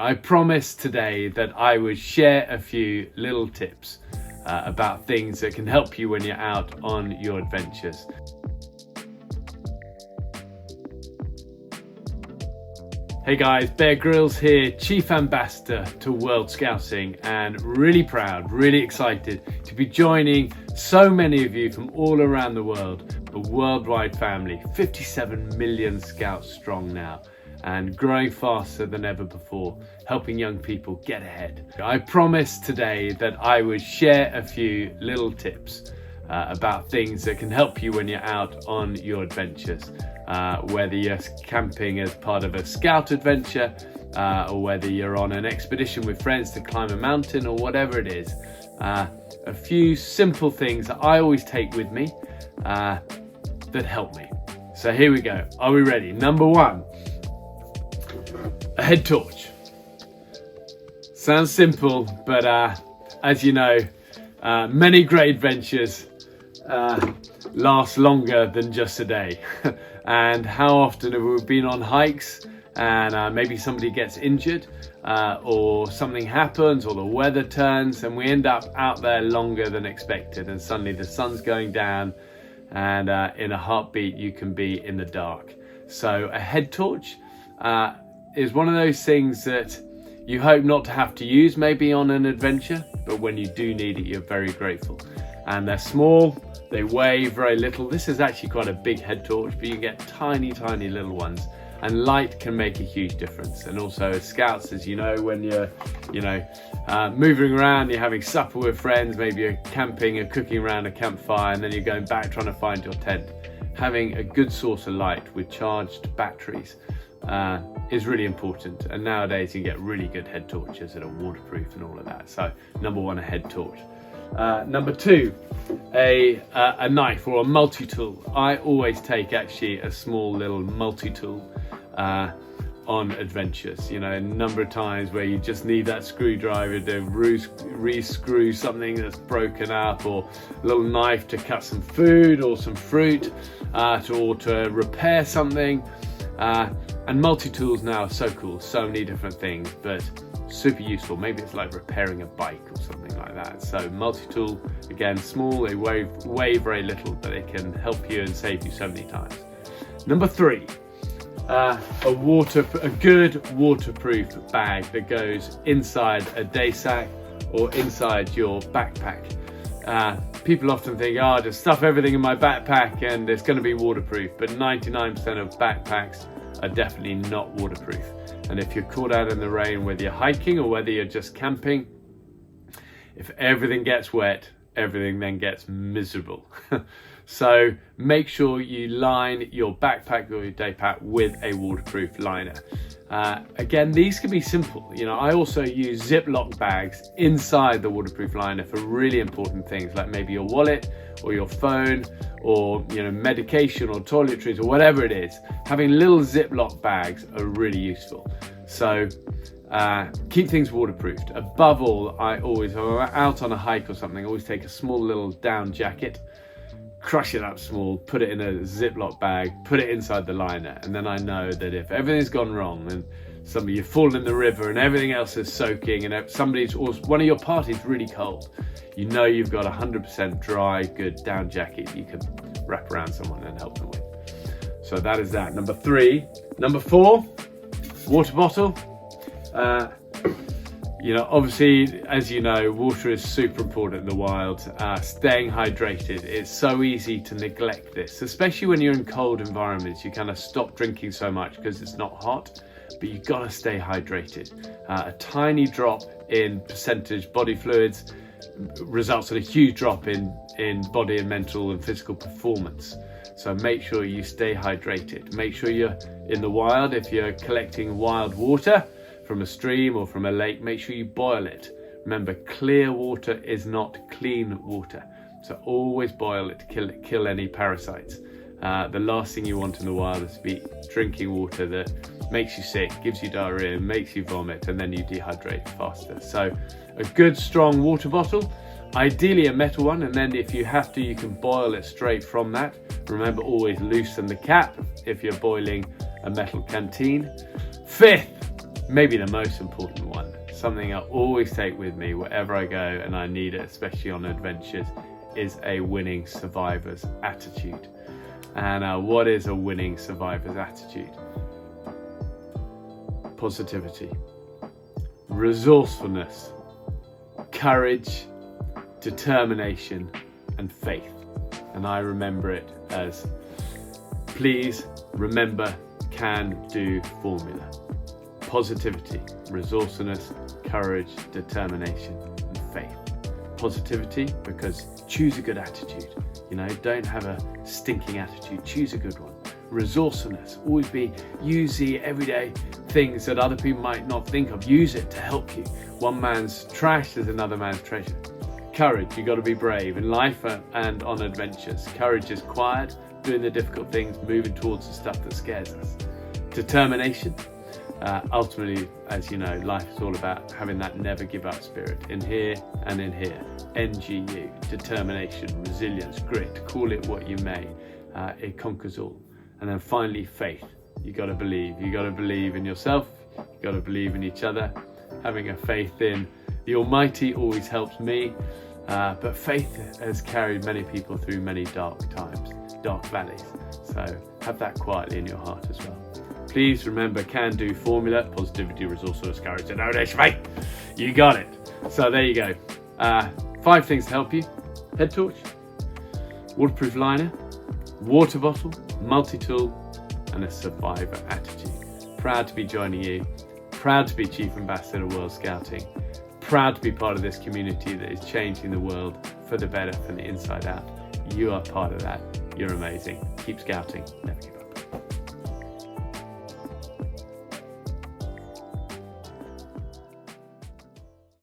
I promised today that I would share a few little tips about things that can help you when you're out on your adventures. Hey guys, Bear Grylls here, Chief Ambassador to World Scouting, and really proud, really excited to be joining so many of you from all around the world, a worldwide family, 57 million Scouts strong now, and growing faster than ever before, helping young people get ahead. I promised today that I would share a few little tips about things that can help you when you're out on your adventures. Whether you're camping as part of a scout adventure, or whether you're on an expedition with friends to climb a mountain, or whatever it is. A few simple things that I always take with me that help me. So here we go. Are we ready? Number one, a head torch. Sounds simple, but as you know, many great adventures last longer than just a day. And how often have we been on hikes and maybe somebody gets injured or something happens or the weather turns and we end up out there longer than expected, and suddenly the sun's going down and in a heartbeat you can be in the dark. So a head torch is one of those things that you hope not to have to use maybe on an adventure, but when you do need it, you're very grateful. And they're small, they weigh very little. This is actually quite a big head torch, but you get tiny little ones, and light can make a huge difference. And also as scouts, as you know, when you're moving around, you're having supper with friends, maybe you're camping or cooking around a campfire, and then you're going back trying to find your tent, having a good source of light with charged batteries is really important. And nowadays you get really good head torches that are waterproof and all of that. So number one, a head torch. Number two, a knife or a multi-tool. I always take actually a small little multi-tool on adventures. You know, a number of times where you just need that screwdriver to re-screw something that's broken up, or a little knife to cut some food or some fruit, or to repair something. And multi-tools now are so cool, so many different things, but super useful. Maybe it's like repairing a bike or something like that. So multi-tool, again, small, they weigh very little, but they can help you and save you so many times. Number three, a good waterproof bag that goes inside a day sack or inside your backpack. People often think, just stuff everything in my backpack and it's going to be waterproof, but 99% of backpacks are definitely not waterproof. And if you're caught out in the rain, whether you're hiking or whether you're just camping, if everything gets wet, everything then gets miserable. So make sure you line your backpack or your day pack with a waterproof liner. Again, these can be simple. You know, I also use Ziploc bags inside the waterproof liner for really important things, like maybe your wallet or your phone, or medication or toiletries or whatever it is. Having little Ziploc bags are really useful. So keep things waterproofed. Above all, I always, if I'm out on a hike or something, I always take a small little down jacket, crush it up small, put it in a Ziploc bag, put it inside the liner, and then I know that if everything's gone wrong and you've fallen in the river and everything else is soaking and one of your party's really cold, you know you've got 100% dry, good down jacket you can wrap around someone and help them with. So that is that. Number three. Number four, water bottle. Obviously, as you know, water is super important in the wild. Staying hydrated. It's so easy to neglect this, especially when you're in cold environments. You kind of stop drinking so much because it's not hot, but you've got to stay hydrated. A tiny drop in percentage body fluids results in a huge drop in body and mental and physical performance. So make sure you stay hydrated. Make sure you're in the wild. If you're collecting wild water from a stream or from a lake, make sure you boil it. Remember, clear water is not clean water. So always boil it to kill any parasites. The last thing you want in the wild is to be drinking water that makes you sick, gives you diarrhea, makes you vomit, and then you dehydrate faster. So a good strong water bottle, ideally a metal one, and then if you have to, you can boil it straight from that. Remember, always loosen the cap if you're boiling a metal canteen. Fifth, maybe the most important one, something I always take with me wherever I go, and I need it, especially on adventures, is a winning survivor's attitude. And what is a winning survivor's attitude? Positivity, resourcefulness, courage, determination, and faith. And I remember it as, please remember can-do formula. Positivity, resourcefulness, courage, determination, and faith. Positivity, because choose a good attitude. Don't have a stinking attitude, choose a good one. Resourcefulness, always use the everyday things that other people might not think of. Use it to help you. One man's trash is another man's treasure. Courage, you got to be brave in life and on adventures. Courage is quiet, doing the difficult things, moving towards the stuff that scares us. Determination, ultimately, as you know, life is all about having that never give up spirit in here and in here. NGU, determination, resilience, grit, call it what you may. It conquers all. And then finally, faith. You got to believe. You got to believe in yourself. You got to believe in each other. Having a faith in the Almighty always helps me. But faith has carried many people through many dark times, dark valleys. So have that quietly in your heart as well. Please remember can-do formula: positivity, resourcefulness, courage, determination, faith. You got it. So there you go. 5 things to help you: head torch, waterproof liner, water bottle, multi-tool, and a survivor attitude. Proud to be joining you. Proud to be Chief Ambassador of World Scouting. Proud to be part of this community that is changing the world for the better from the inside out. You are part of that. You're amazing. Keep scouting. Never give up.